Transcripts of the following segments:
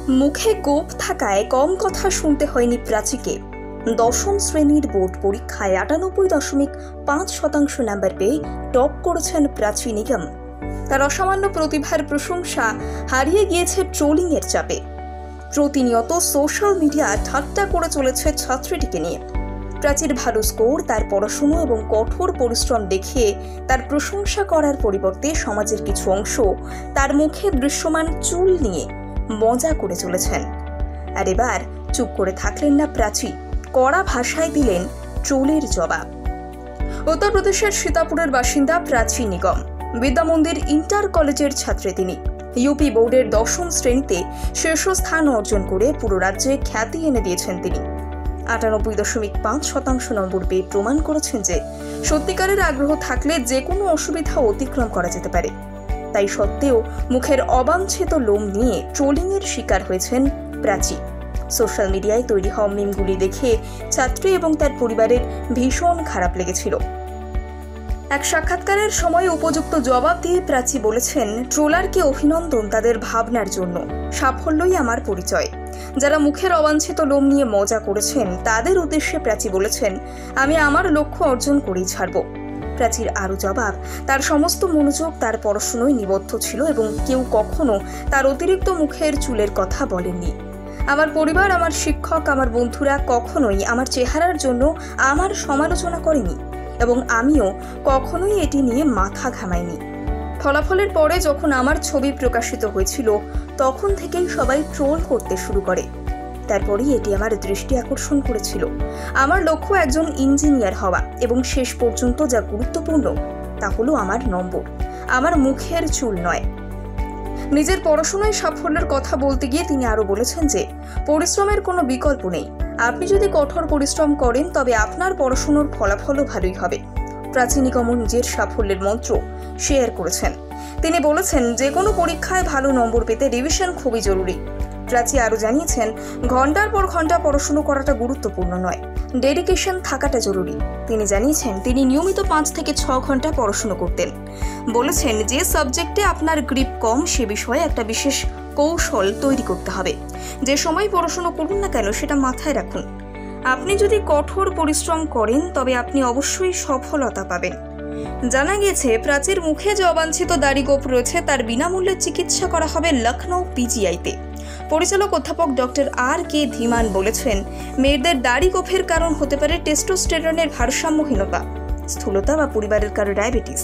মুখে গোপ থাকায় কম কথা শুনতে হয়নি প্রাচীকে। দশম শ্রেণীর বোর্ড পরীক্ষায় 98.5% নাম্বার পেয়ে টপ করেছেন প্রাচী নিগম। তার অসামান্য প্রতিভার প্রশংসা হারিয়ে গিয়েছে ট্রোলিংয়ের চাপে। প্রতিনিয়ত সোশ্যাল মিডিয়া ঠাট্টা করে চলেছে ছাত্রীটিকে নিয়ে। প্রাচীর ভালো স্কোর, তার পড়াশুনো এবং কঠোর পরিশ্রম দেখে তার প্রশংসা করার পরিবর্তে সমাজের কিছু অংশ তার মুখে দৃশ্যমান চুল নিয়ে মজা করে চলেছেন। আর এবার চুপ করে থাকলেন না প্রাচী, কড়া ভাষায় দিলেন ট্রোলের জবাব। উত্তরপ্রদেশের সীতাপুরের বাসিন্দা প্রাচী নিগম বিদ্যামন্দির ইন্টার কলেজের ছাত্রী। তিনি ইউপি বোর্ডের 10ম শ্রেণীতে শীর্ষস্থান অর্জন করে পুরো রাজ্যে খ্যাতি এনে দিয়েছেন। তিনি 98.5% নম্বর পেয়ে প্রমাণ করেছেন যে সত্যিকারের আগ্রহ থাকলে যে কোনো অসুবিধা অতিক্রম করা যেতে পারে। তাই সত্ত্বেও মুখের অবাঞ্ছিত লোম নিয়ে ট্রোলিংয়ের শিকার হয়েছেন প্রাচী। সোশ্যাল মিডিয়ায় তৈরি হওয়া মিমগুলি দেখে ছাত্রী এবং তার পরিবারের ভীষণ খারাপ লেগেছিল। এক সাক্ষাৎকারের সময় উপযুক্ত জবাব দিয়ে প্রাচী বলেছেন, ট্রোলারকে অভিনন্দন তাদের ভাবনার জন্য, সাফল্যই আমার পরিচয়। যারা মুখের অবাঞ্ছিত লোম নিয়ে মজা করেছেন তাদের উদ্দেশ্যে প্রাচী বলেছেন, আমি আমার লক্ষ্য অর্জন করেই ছাড়ব। প্রাচীর আরও জবাব, তার সমস্ত মনোযোগ তার পড়াশুনোয় নিবদ্ধ ছিল এবং কেউ কখনো তার অতিরিক্ত মুখের চুলের কথা বলেননি। আমার পরিবার, আমার শিক্ষক, আমার বন্ধুরা কখনোই আমার চেহারার জন্য আমার সমালোচনা করেনি এবং আমিও কখনোই এটি নিয়ে মাথা ঘামাইনি। ফলাফলের পরে যখন আমার ছবি প্রকাশিত হয়েছিল তখন থেকেই সবাই ট্রোল করতে শুরু করে। তারপরেই এটি আমার দৃষ্টি আকর্ষণ করেছিল। আমার লক্ষ্য একজন ইঞ্জিনিয়ার হওয়া এবং শেষ পর্যন্ত যা গুরুত্বপূর্ণ তা হলো আমার নম্বর, আমার মুখের চুল নয়। নিজের পড়াশোনায় সাফল্যের কথা বলতে গিয়ে তিনি আরও বলেছেন যে পরিশ্রমের কোনো বিকল্প নেই। আপনি যদি কঠোর পরিশ্রম করেন তবে আপনার পড়াশোনার ফলাফলও ভালোই হবে। প্রাচী নিগম নিজের সাফল্যের মন্ত্র শেয়ার করেছেন। তিনি বলেছেন, যে কোনো পরীক্ষায় ভালো নম্বর পেতে রিভিশন খুবই জরুরি। প্রাচী আরও জানিয়েছেন, ঘন্টার পর ঘন্টা পড়াশুনো করাটা গুরুত্বপূর্ণ নয়, ডেডিকেশন থাকাটা জরুরি। তিনি জানিয়েছেন, তিনি নিয়মিত 5 থেকে 6 ঘন্টা পড়াশুনো করতেন। বলেছেন, যে সাবজেক্টে আপনার গ্রিপ কম সে বিষয়ে একটা বিশেষ কৌশল তৈরি করতে হবে। যে সময় পড়াশুনো করুন না কেন সেটা মাথায় রাখুন। আপনি যদি কঠোর পরিশ্রম করেন তবে আপনি অবশ্যই সফলতা পাবেন। জানা গিয়েছে, প্রাচীর মুখে যে অবাঞ্ছিত দাড়িগোঁফ রয়েছে তার বিনামূল্যে চিকিৎসা করা হবে লখনৌ পিজিআইতে। পরিচালক অধ্যাপক ডক্টর RK ধীমান বলেছেন, মেয়েদের দাড়িগোঁফের কারণ হতে পারে টেস্টোস্টেরনের ভারসাম্যহীনতা, স্থূলতা বা পরিবারের কারো ডায়াবেটিস।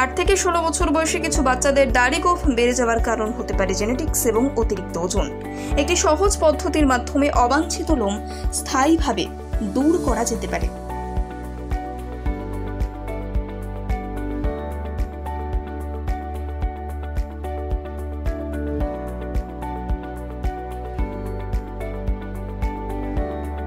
8 থেকে 16 বছর বয়সী কিছু বাচ্চাদের দাড়িগোঁফ বেড়ে যাওয়ার কারণ হতে পারে জেনেটিক্স এবং অতিরিক্ত ওজন। একটি সহজ পদ্ধতির মাধ্যমে অবাঞ্ছিত লোম স্থায়ীভাবে দূর করা যেতে পারে।